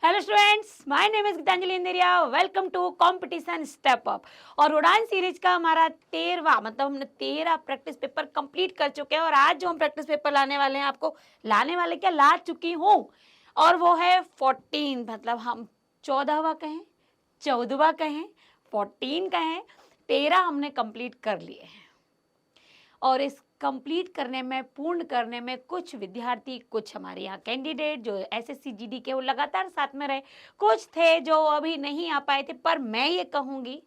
Hello students, my name is Geetanjali Indiria. Welcome to competition step up. और Udaan series का हमारा 13वां मतलब हमने 13 प्रैक्टिस पेपर कंप्लीट कर चुके हैं। और आज जो हम प्रैक्टिस पेपर लाने वाले हैं, आपको लाने वाले क्या, ला चुकी हूँ, और वो है 14, मतलब हम 14वां कहें, 14वां कहें, 14 कहें, 13 हमने कंप्लीट कर लिए हैं। और इस कंप्लीट करने में, पूर्ण करने में कुछ विद्यार्थी, कुछ हमारे यहाँ कैंडिडेट जो एसएससी जीडी के वो लगातार साथ में रहे, कुछ थे जो अभी नहीं आ पाए थे। पर मैं ये कहूँगी,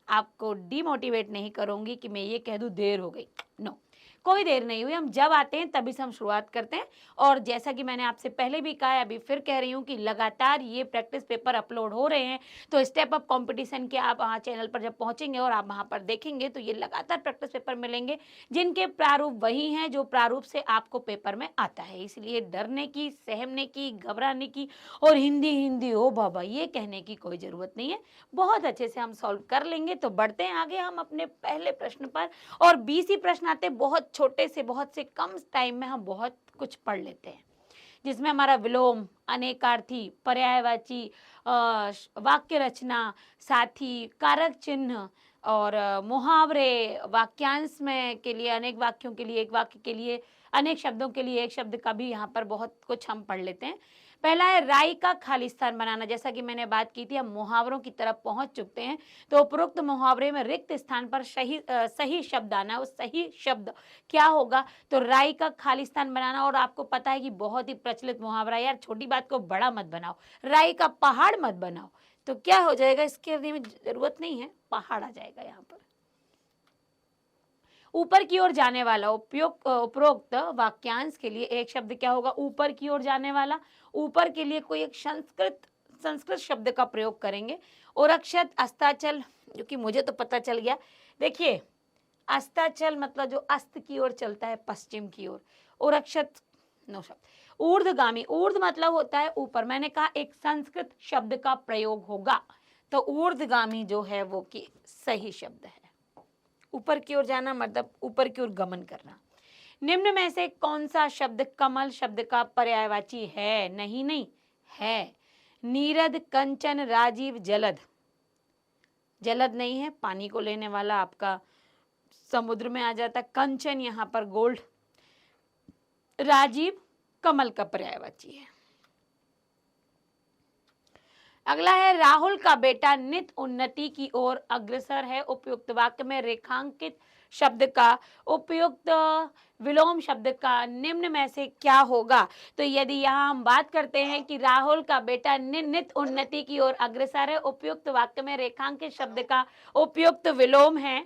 आपको डिमोटिवेट नहीं करूँगी कि मैं ये कह दूँ देर हो गई। नो, कोई देर नहीं हुई। हम जब आते हैं तभी से हम शुरुआत करते हैं। और जैसा कि मैंने आपसे पहले भी कहा है, अभी फिर कह रही हूँ कि लगातार ये प्रैक्टिस पेपर अपलोड हो रहे हैं। तो स्टेप अप कंपटीशन के आप वहाँ चैनल पर जब पहुँचेंगे और आप वहाँ पर देखेंगे तो ये लगातार प्रैक्टिस पेपर मिलेंगे, जिनके प्रारूप वही हैं जो प्रारूप से आपको पेपर में आता है। इसलिए डरने की, सहमने की, घबराने की और हिंदी हिंदी ओ बाबा ये कहने की कोई ज़रूरत नहीं है। बहुत अच्छे से हम सॉल्व कर लेंगे। तो बढ़ते हैं आगे हम अपने पहले प्रश्न पर। और 20 ही प्रश्न आते, बहुत छोटे से, बहुत से कम टाइम में हम बहुत कुछ पढ़ लेते हैं, जिसमें हमारा विलोम, अनेकार्थी, पर्यायवाची, वाक्य रचना, साथी, कारक चिन्ह और मुहावरे, वाक्यांश में के लिए अनेक वाक्यों के लिए एक वाक्य के लिए, अनेक शब्दों के लिए एक शब्द का भी यहाँ पर बहुत कुछ हम पढ़ लेते हैं। पहला है राई का खाली स्थान बनाना। जैसा कि मैंने बात की थी, हम मुहावरों की तरफ पहुंच चुकते हैं। तो उपरोक्त मुहावरे में रिक्त स्थान पर सही शब्द आना है। वो सही शब्द क्या होगा? तो राई का खाली स्थान बनाना। और आपको पता है कि बहुत ही प्रचलित मुहावरा, यार छोटी बात को बड़ा मत बनाओ, राई का पहाड़ मत बनाओ। तो क्या हो जाएगा, इसके में जरूरत नहीं है, पहाड़ आ जाएगा यहाँ पर। ऊपर की ओर जाने वाला, उपरोक्त वाक्यांश के लिए एक शब्द क्या होगा? ऊपर की ओर जाने वाला। ऊपर के लिए कोई एक संस्कृत शब्द का प्रयोग करेंगे। उरक्षत, अस्ताचल, जो कि मुझे तो पता चल गया। देखिए, अस्ताचल मतलब जो अस्त की ओर चलता है, पश्चिम की ओर। उरक्षत नो शब्द। ऊर्ध्वगामी, ऊर्ध्व मतलब होता है ऊपर। मैंने कहा एक संस्कृत शब्द का प्रयोग होगा। तो ऊर्ध्वगामी जो है वो कि सही शब्द है। ऊपर की ओर जाना मतलब ऊपर की ओर गमन करना। निम्न में से कौन सा शब्द कमल शब्द का पर्यायवाची है? नहीं नहीं है। नीरद, कंचन, राजीव, जलद। जलद नहीं है, पानी को लेने वाला आपका समुद्र में आ जाता। कंचन यहाँ पर गोल्ड। राजीव कमल का पर्यायवाची है। अगला है राहुल का बेटा नित उन्नति की ओर अग्रसर है। उपयुक्त वाक्य में रेखांकित शब्द का, उपयुक्त विलोम शब्द का निम्न में से क्या होगा? तो यदि यहाँ हम बात करते हैं कि राहुल का बेटा नित उन्नति की ओर अग्रसर है, उपयुक्त वाक्य में रेखांकित शब्द का उपयुक्त विलोम है,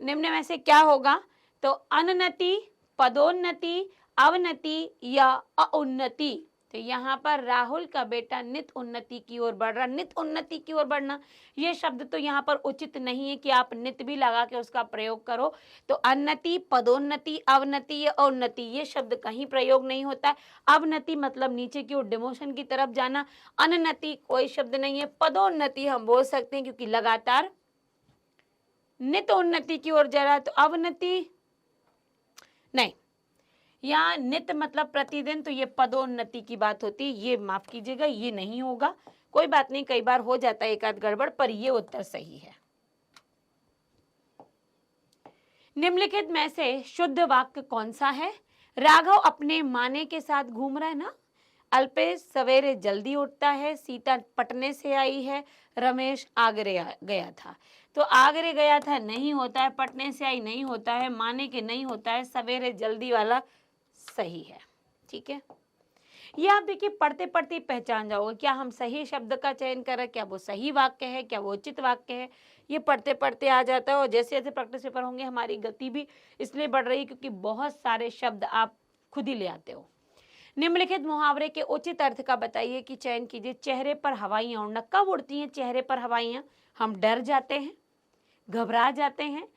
निम्न में से क्या होगा? तो अननति, पदोन्नति, अवनति या अउन्नति। तो यहाँ पर राहुल का बेटा नित उन्नति की ओर बढ़ रहा। नित उन्नति की ओर बढ़ना, ये शब्द तो यहाँ पर उचित नहीं है कि आप नित भी लगा के उसका प्रयोग करो। तो अन्नति, पदोन्नति, अवनति या औन्नति, ये शब्द कहीं प्रयोग नहीं होता है। अवनति मतलब नीचे की ओर, डिमोशन की तरफ जाना। अनन्नति कोई शब्द नहीं है। पदोन्नति हम बोल सकते हैं क्योंकि लगातार नित उन्नति की ओर जा रहा है। तो अवनति नहीं, यहाँ नित मतलब प्रतिदिन, तो ये पदोन्नति की बात होती है। ये माफ कीजिएगा, ये नहीं होगा। कोई बात नहीं, कई बार हो जाता है एक आध गड़बड़, पर ये उत्तर सही है। निम्नलिखित में से शुद्ध वाक्य कौन सा है? राघव अपने माने के साथ घूम रहा है ना। अल्पेश सवेरे जल्दी उठता है। सीता पटने से आई है। रमेश आगरे गया था। तो आगरे गया था नहीं होता है, पटने से आई नहीं होता है, माने के नहीं होता है, सवेरे जल्दी वाला सही है। ठीक है, ये आप देखिए पढ़ते पढ़ते पहचान जाओगे क्या हम सही शब्द का चयन कर रहे हैं, क्या वो सही वाक्य है, क्या वो उचित वाक्य है। ये पढ़ते पढ़ते आ जाता है। और जैसे जैसे प्रैक्टिस पेपर होंगे, हमारी गति भी इसलिए बढ़ रही है क्योंकि बहुत सारे शब्द आप खुद ही ले आते हो। निम्नलिखित मुहावरे के उचित अर्थ का बताइए कि चयन कीजिए। चेहरे पर हवाइयाँ उड़ना, कब उड़ती हैं चेहरे पर हवाइयाँ? हम डर जाते हैं, घबरा जाते हैं।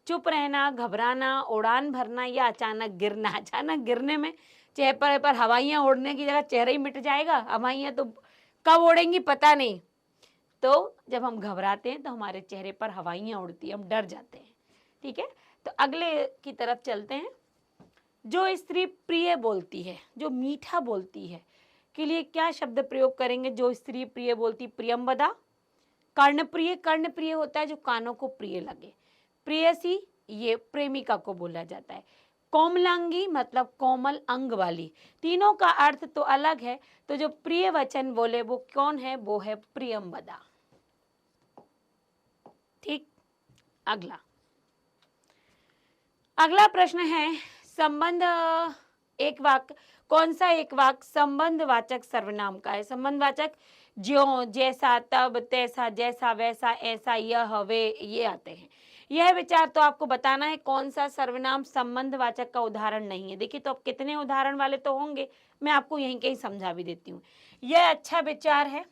चुप रहना, घबराना, उड़ान भरना या अचानक गिरना। अचानक गिरने में चेहरे पर हवाइयाँ उड़ने की जगह चेहरा ही मिट जाएगा। हवाइयाँ तो कब उड़ेंगी पता नहीं। तो जब हम घबराते हैं तो हमारे चेहरे पर हवाइयाँ उड़ती हैं, हम डर जाते हैं। ठीक है, तो अगले की तरफ चलते हैं। जो स्त्री प्रिय बोलती है, जो मीठा बोलती है, के लिए क्या शब्द प्रयोग करेंगे? जो स्त्री प्रिय बोलती प्रियंवदा। कर्णप्रिय, कर्णप्रिय होता है जो कानों को प्रिय लगे। प्रेयसी, ये प्रेमिका को बोला जाता है। कोमलांगी मतलब कोमल अंग वाली। तीनों का अर्थ तो अलग है, तो जो प्रिय वचन बोले वो कौन है? वो है प्रियंवदा। ठीक, अगला प्रश्न है संबंध एक वाक्य, कौन सा एक वाक्य संबंधवाचक सर्वनाम का है? संबंधवाचक ज्यों, जैसा, तब, तैसा, जैसा, वैसा, ऐसा, यह, वे, ये आते हैं। यह विचार तो आपको बताना है कौन सा सर्वनाम संबंधवाचक का उदाहरण नहीं है। देखिए तो अब कितने उदाहरण वाले तो होंगे, मैं आपको यहीं कहीं समझा भी देती हूँ। यह अच्छा विचार है,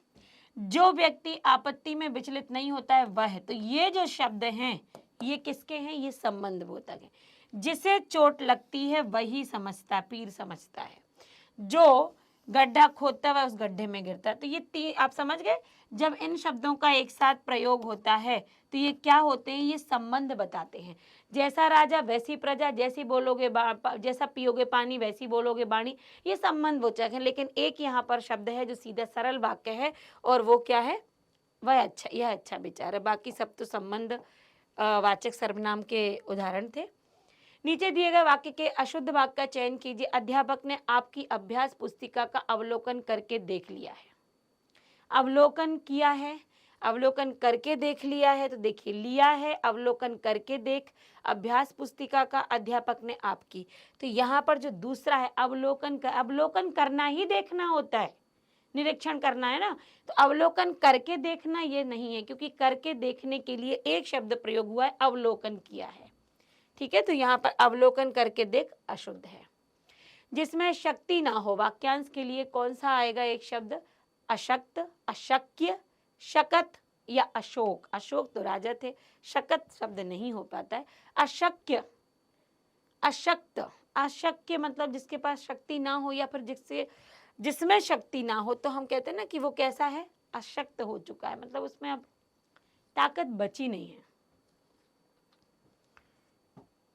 जो व्यक्ति आपत्ति में विचलित नहीं होता है वह है। तो ये जो शब्द हैं ये किसके हैं? ये संबंधबोधक है। जिसे चोट लगती है वही समझता, पीर समझता है। जो गड्ढा खोदता है उस गड्ढे में गिरता है। तो ये आप समझ गए, जब इन शब्दों का एक साथ प्रयोग होता है तो ये क्या होते हैं? ये संबंध बताते हैं। जैसा राजा वैसी प्रजा, जैसी बोलोगे जैसा पियोगे पानी वैसी बोलोगे बाणी, ये संबंधवाचक है। लेकिन एक यहाँ पर शब्द है जो सीधा सरल वाक्य है, और वो क्या है? यह अच्छा विचार है। बाकी सब तो संबंध वाचक सर्वनाम के उदाहरण थे। नीचे दिए गए वाक्य के अशुद्ध वाक्य का चयन कीजिए। अध्यापक ने आपकी अभ्यास पुस्तिका का अवलोकन करके देख लिया है। अवलोकन किया है, अवलोकन करके देख लिया है। तो देखिए, लिया है, अवलोकन करके देख, अभ्यास पुस्तिका का अध्यापक ने आपकी। तो यहाँ पर जो दूसरा है अवलोकन करना ही देखना होता है, निरीक्षण करना है ना। तो अवलोकन करके देखना ये नहीं है, क्योंकि करके देखने के लिए एक शब्द प्रयोग हुआ है, अवलोकन किया है। ठीक है, तो यहाँ पर अवलोकन करके देख अशुद्ध है। जिसमें शक्ति ना हो, वाक्यांश के लिए कौन सा आएगा एक शब्द? अशक्त, अशक्य, शकत या अशोक। अशोक तो राजा थे, शकत शब्द नहीं हो पाता है। अशक्य, अशक्त, अशक्य मतलब जिसके पास शक्ति ना हो, या फिर जिसमें शक्ति ना हो, तो हम कहते हैं ना कि वो कैसा है? अशक्त हो चुका है, मतलब उसमें अब ताकत बची नहीं है।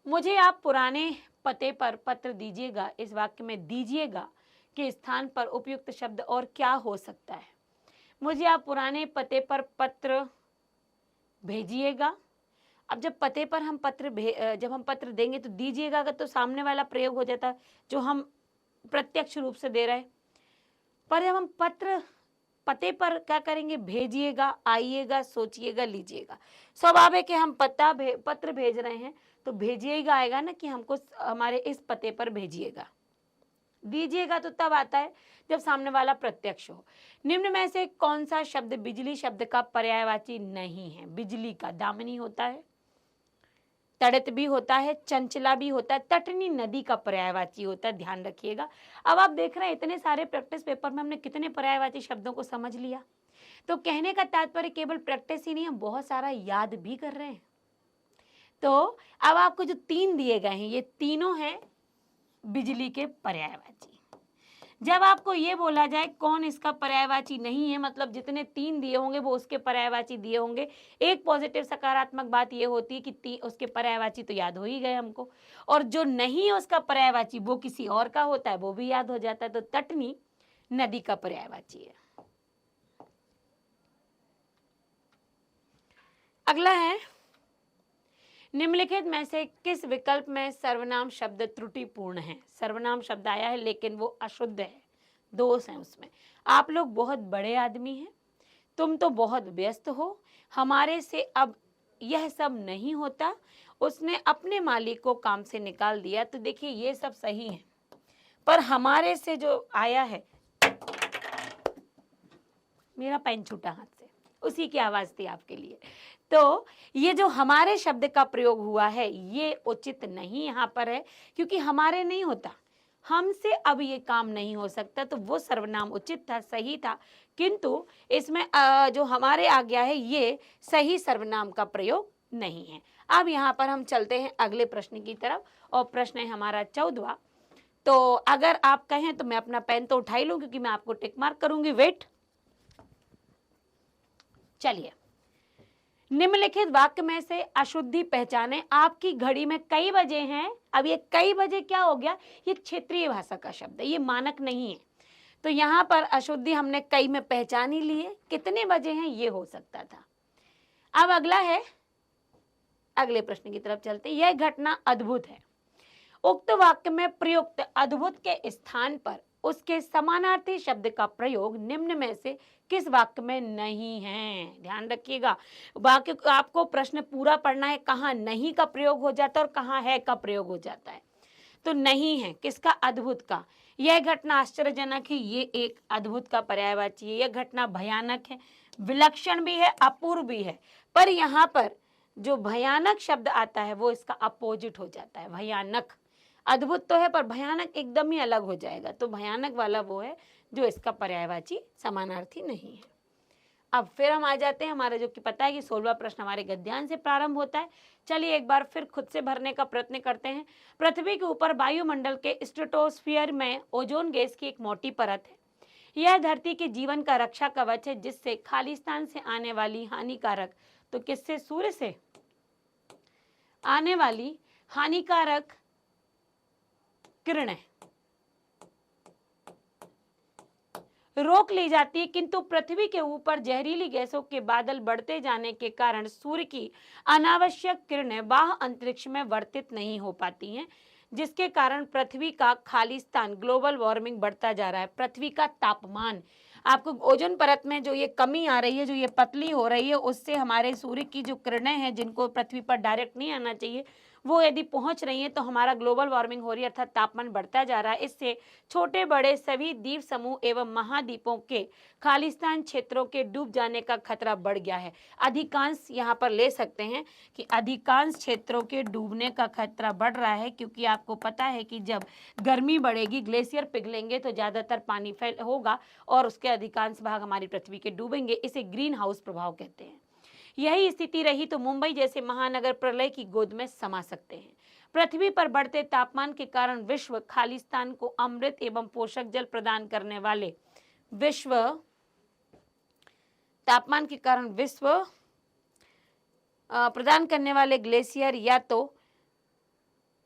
मुझे आप पुराने पते पर पत्र दीजिएगा। इस वाक्य में दीजिएगा के स्थान पर उपयुक्त शब्द और क्या हो सकता है? मुझे आप पुराने पते पर पत्र भेजिएगा। अब जब पते पर हम जब हम पत्र देंगे तो दीजिएगा का तो सामने वाला प्रयोग हो जाता है जो हम प्रत्यक्ष रूप से दे रहे हैं। पर जब हम पते पर क्या करेंगे? भेजिएगा, आइएगा, सोचिएगा, लीजिएगा। स्वाभाविक है, हम पत्र भेज रहे हैं तो भेजिएगा आएगा ना, कि हमको हमारे इस पते पर भेजिएगा। दीजिएगा तो तब आता है जब सामने वाला प्रत्यक्ष हो। निम्न में से कौन सा शब्द बिजली शब्द का पर्यायवाची नहीं है? बिजली का दामिनी होता है, तड़ित भी होता है, चंचला भी होता है, तटनी नदी का पर्यायवाची होता है, ध्यान रखिएगा। अब आप देख रहे हैं इतने सारे प्रैक्टिस पेपर में हमने कितने पर्यायवाची शब्दों को समझ लिया। तो कहने का तात्पर्य केवल प्रैक्टिस ही नहीं, हम बहुत सारा याद भी कर रहे हैं। तो अब आपको जो 3 दिए गए हैं, ये तीनों हैं बिजली के पर्यायवाची। जब आपको ये बोला जाए कौन इसका पर्यायवाची नहीं है, मतलब जितने 3 दिए होंगे वो उसके पर्यायवाची दिए होंगे। एक पॉजिटिव सकारात्मक बात ये होती है कि उसके पर्यायवाची तो याद हो ही गए हमको, और जो नहीं है उसका पर्यायवाची वो किसी और का होता है, वो भी याद हो जाता है। तो तटनी नदी का पर्यायवाची है। अगला है, निम्नलिखित में से किस विकल्प में सर्वनाम शब्द त्रुटिपूर्ण है? सर्वनाम शब्द आया है लेकिन वो अशुद्ध है, दोष है उसमें। आप लोग बहुत बड़े आदमी हैं, तुम तो बहुत व्यस्त हो, हमारे से अब यह सब नहीं होता, उसने अपने मालिक को काम से निकाल दिया। तो देखिए ये सब सही है, पर हमारे से जो आया है, मेरा पेन छूटा हाथ से, उसी की आवाज थी आपके लिए। तो ये जो हमारे शब्द का प्रयोग हुआ है ये उचित नहीं यहाँ पर है, क्योंकि हमारे नहीं होता, हमसे अब ये काम नहीं हो सकता। तो वो सर्वनाम उचित था, सही था, किंतु इसमें जो हमारे आ गया है ये सही सर्वनाम का प्रयोग नहीं है। अब यहाँ पर हम चलते हैं अगले प्रश्न की तरफ, और प्रश्न है हमारा 14वां। तो अगर आप कहें तो मैं अपना पेन तो उठा ही लूँ, क्योंकि मैं आपको टिक मार्क करूंगी। वेट, चलिए। निम्नलिखित वाक्य में से अशुद्धि पहचाने। आपकी घड़ी में कई बजे हैं। अब ये कई बजे क्या हो गया? ये क्षेत्रीय भाषा का शब्द है, ये मानक नहीं है। तो यहाँ पर अशुद्धि हमने कई में पहचान ही ली है, कितने बजे हैं ये हो सकता था। अब अगला है, अगले प्रश्न की तरफ चलते हैं। यह घटना अद्भुत है। उक्त वाक्य में प्रयुक्त अद्भुत के स्थान पर उसके समानार्थी शब्द का प्रयोग निम्न में से किस वाक्य में नहीं है? ध्यान रखिएगा, वाक्य आपको प्रश्न पूरा पढ़ना है, कहाँ नहीं का प्रयोग हो जाता है और कहाँ है का प्रयोग हो जाता है। तो नहीं है किसका? अद्भुत का। यह घटना आश्चर्यजनक है, ये एक अद्भुत का पर्यायवाची है। यह घटना भयानक है, विलक्षण भी है, अपूर्व भी है। पर यहाँ पर जो भयानक शब्द आता है वो इसका अपोजिट हो जाता है, भयानक। अद्भुत तो है पर भयानक एकदम ही अलग हो जाएगा, तो भयानक वाला वो है जो इसका पर्यायवाची समानार्थी नहीं है। अब फिर हम आ जाते हैं, हमारा जो कि पता है कि 16वां प्रश्न हमारे गद्यांश से प्रारंभ होता है। चलिए एक बार फिर खुद से भरने का प्रयत्न करते हैं। पृथ्वी के ऊपर वायुमंडल के स्ट्रेटोस्फीयर में ओजोन गैस की एक मोटी परत है। यह धरती के जीवन का रक्षा कवच है, जिससे खालिस्तान से आने वाली हानिकारक, तो किससे? सूर्य से आने वाली हानिकारक किरणें रोक ली जाती है, किंतु पृथ्वी के ऊपर जहरीली गैसों के बादल बढ़ते जाने के कारण सूर्य की अनावश्यक किरणें बाह्य अंतरिक्ष में वर्तित नहीं हो पाती हैं, जिसके कारण पृथ्वी का खालिस्तान, ग्लोबल वार्मिंग बढ़ता जा रहा है। पृथ्वी का तापमान, आपको ओजोन परत में जो ये कमी आ रही है, जो ये पतली हो रही है, उससे हमारे सूर्य की जो किरणें हैं जिनको पृथ्वी पर डायरेक्ट नहीं आना चाहिए, वो यदि पहुंच रही है तो हमारा ग्लोबल वार्मिंग हो रही है, अर्थात तापमान बढ़ता जा रहा है। इससे छोटे बड़े सभी द्वीप समूह एवं महाद्वीपों के खालिस्तान क्षेत्रों के डूब जाने का खतरा बढ़ गया है। अधिकांश, यहाँ पर ले सकते हैं कि अधिकांश क्षेत्रों के डूबने का खतरा बढ़ रहा है, क्योंकि आपको पता है कि जब गर्मी बढ़ेगी, ग्लेशियर पिघलेंगे तो ज़्यादातर पानी फैल होगा और उसके अधिकांश भाग हमारी पृथ्वी के डूबेंगे। इसे ग्रीन हाउस प्रभाव कहते हैं। यही स्थिति रही तो मुंबई जैसे महानगर प्रलय की गोद में समा सकते हैं। पृथ्वी पर बढ़ते तापमान के कारण विश्व खालिस्तान को अमृत एवं पोषक जल प्रदान करने वाले प्रदान करने वाले ग्लेशियर या तो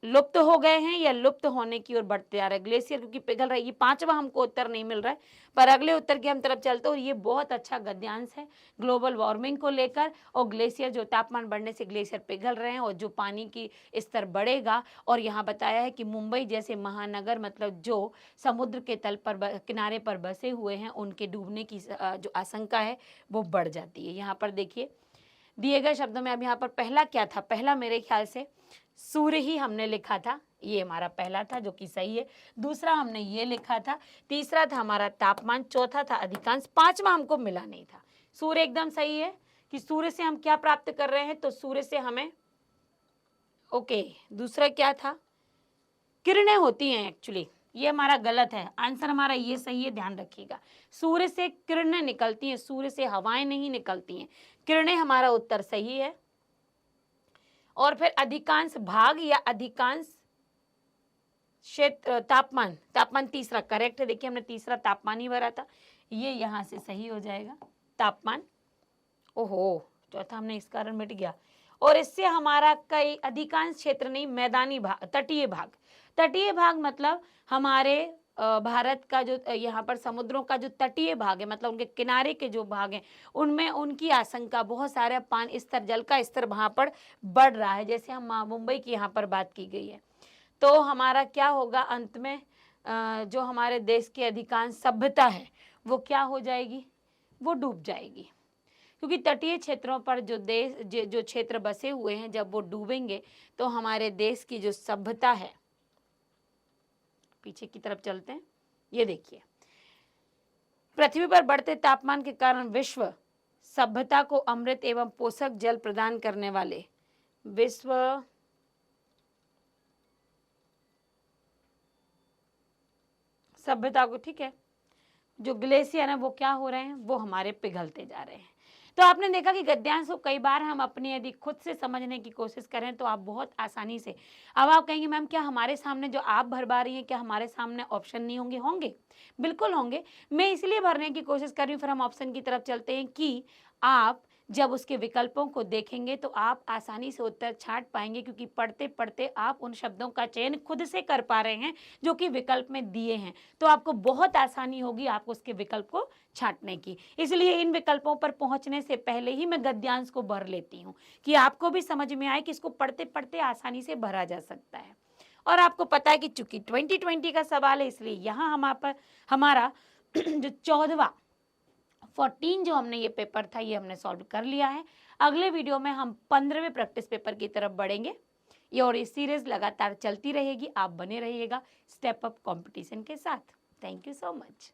लुप्त हो गए हैं या लुप्त होने की ओर बढ़ते जा रहे हैं। ग्लेशियर क्योंकि पिघल रहा है, ये 5वां हमको उत्तर नहीं मिल रहा है, पर अगले उत्तर की हम तरफ चलते हैं। और ये बहुत अच्छा गद्यांश है ग्लोबल वार्मिंग को लेकर, और ग्लेशियर, जो तापमान बढ़ने से ग्लेशियर पिघल रहे हैं और जो पानी की स्तर बढ़ेगा। और यहाँ बताया है कि मुंबई जैसे महानगर, मतलब जो समुद्र के तल पर किनारे पर बसे हुए हैं, उनके डूबने की जो आशंका है वो बढ़ जाती है। यहाँ पर देखिए दिए गए शब्दों में, अब यहाँ पर पहला क्या था? पहला मेरे ख्याल से सूर्य ही हमने लिखा था, ये हमारा पहला था जो कि सही है। दूसरा हमने ये लिखा था, तीसरा था हमारा तापमान, चौथा था अधिकांश, 5वां हमको मिला नहीं था। सूर्य एकदम सही है कि सूर्य से हम क्या प्राप्त कर रहे हैं, तो सूर्य से हमें, ओके, दूसरा क्या था? किरणें होती हैं एक्चुअली, ये हमारा गलत है, आंसर हमारा ये सही है, ध्यान रखिएगा। सूर्य से किरणें निकलती हैं, सूर्य से हवाएं नहीं निकलती हैं, किरणें हमारा उत्तर सही है। और फिर अधिकांश भाग या अधिकांश क्षेत्र, तापमान तीसरा करेक्ट है। देखिए हमने तीसरा तापमान ही भरा था, ये यहाँ से सही हो जाएगा, तापमान। ओहो, चौथा हमने इस कारण मिट गया। और इससे हमारा कई अधिकांश क्षेत्र नहीं, मैदानी भाग, तटीय भाग मतलब हमारे भारत का जो यहाँ पर समुद्रों का जो तटीय भाग है, मतलब उनके किनारे के जो भाग हैं, उनमें उनकी आशंका, बहुत सारे पानी स्तर, जल का स्तर वहाँ पर बढ़ रहा है। जैसे हम मुंबई की यहाँ पर बात की गई है, तो हमारा क्या होगा अंत में? जो हमारे देश की अधिकांश सभ्यता है वो क्या हो जाएगी? वो डूब जाएगी, क्योंकि तटीय क्षेत्रों पर जो क्षेत्र बसे हुए हैं, जब वो डूबेंगे तो हमारे देश की जो सभ्यता है, पीछे की तरफ चलते हैं, ये देखिए, पृथ्वी पर बढ़ते तापमान के कारण विश्व सभ्यता को अमृत एवं पोषक जल प्रदान करने वाले विश्व सभ्यता को, ठीक है, जो ग्लेशियर है वो क्या हो रहे हैं? वो हमारे पिघलते जा रहे हैं। तो आपने देखा कि गद्यांश को कई बार हम अपने यदि खुद से समझने की कोशिश करें तो आप बहुत आसानी से, अब आप कहेंगे मैम क्या हमारे सामने जो आप भरवा रही हैं, क्या हमारे सामने ऑप्शन नहीं होंगे? होंगे, बिल्कुल होंगे। मैं इसलिए भरने की कोशिश कर रही हूँ, फिर हम ऑप्शन की तरफ चलते हैं कि आप जब उसके विकल्पों को देखेंगे तो आप आसानी से उत्तर छांट पाएंगे, क्योंकि पढ़ते पढ़ते आप उन शब्दों का चयन खुद से कर पा रहे हैं जो कि विकल्प में दिए हैं। तो आपको बहुत आसानी होगी आपको उसके विकल्प को छांटने की। इसलिए इन विकल्पों पर पहुंचने से पहले ही मैं गद्यांश को भर लेती हूँ कि आपको भी समझ में आए कि इसको पढ़ते पढ़ते आसानी से भरा जा सकता है। और आपको पता है कि चूंकि 2020 का सवाल है, इसलिए यहाँ हमारा जो 14 जो हमने ये पेपर था ये हमने सॉल्व कर लिया है। अगले वीडियो में हम 15वें प्रैक्टिस पेपर की तरफ बढ़ेंगे। ये और ये सीरीज लगातार चलती रहेगी, आप बने रहिएगा स्टेप अप कंपटीशन के साथ। Thank you so much.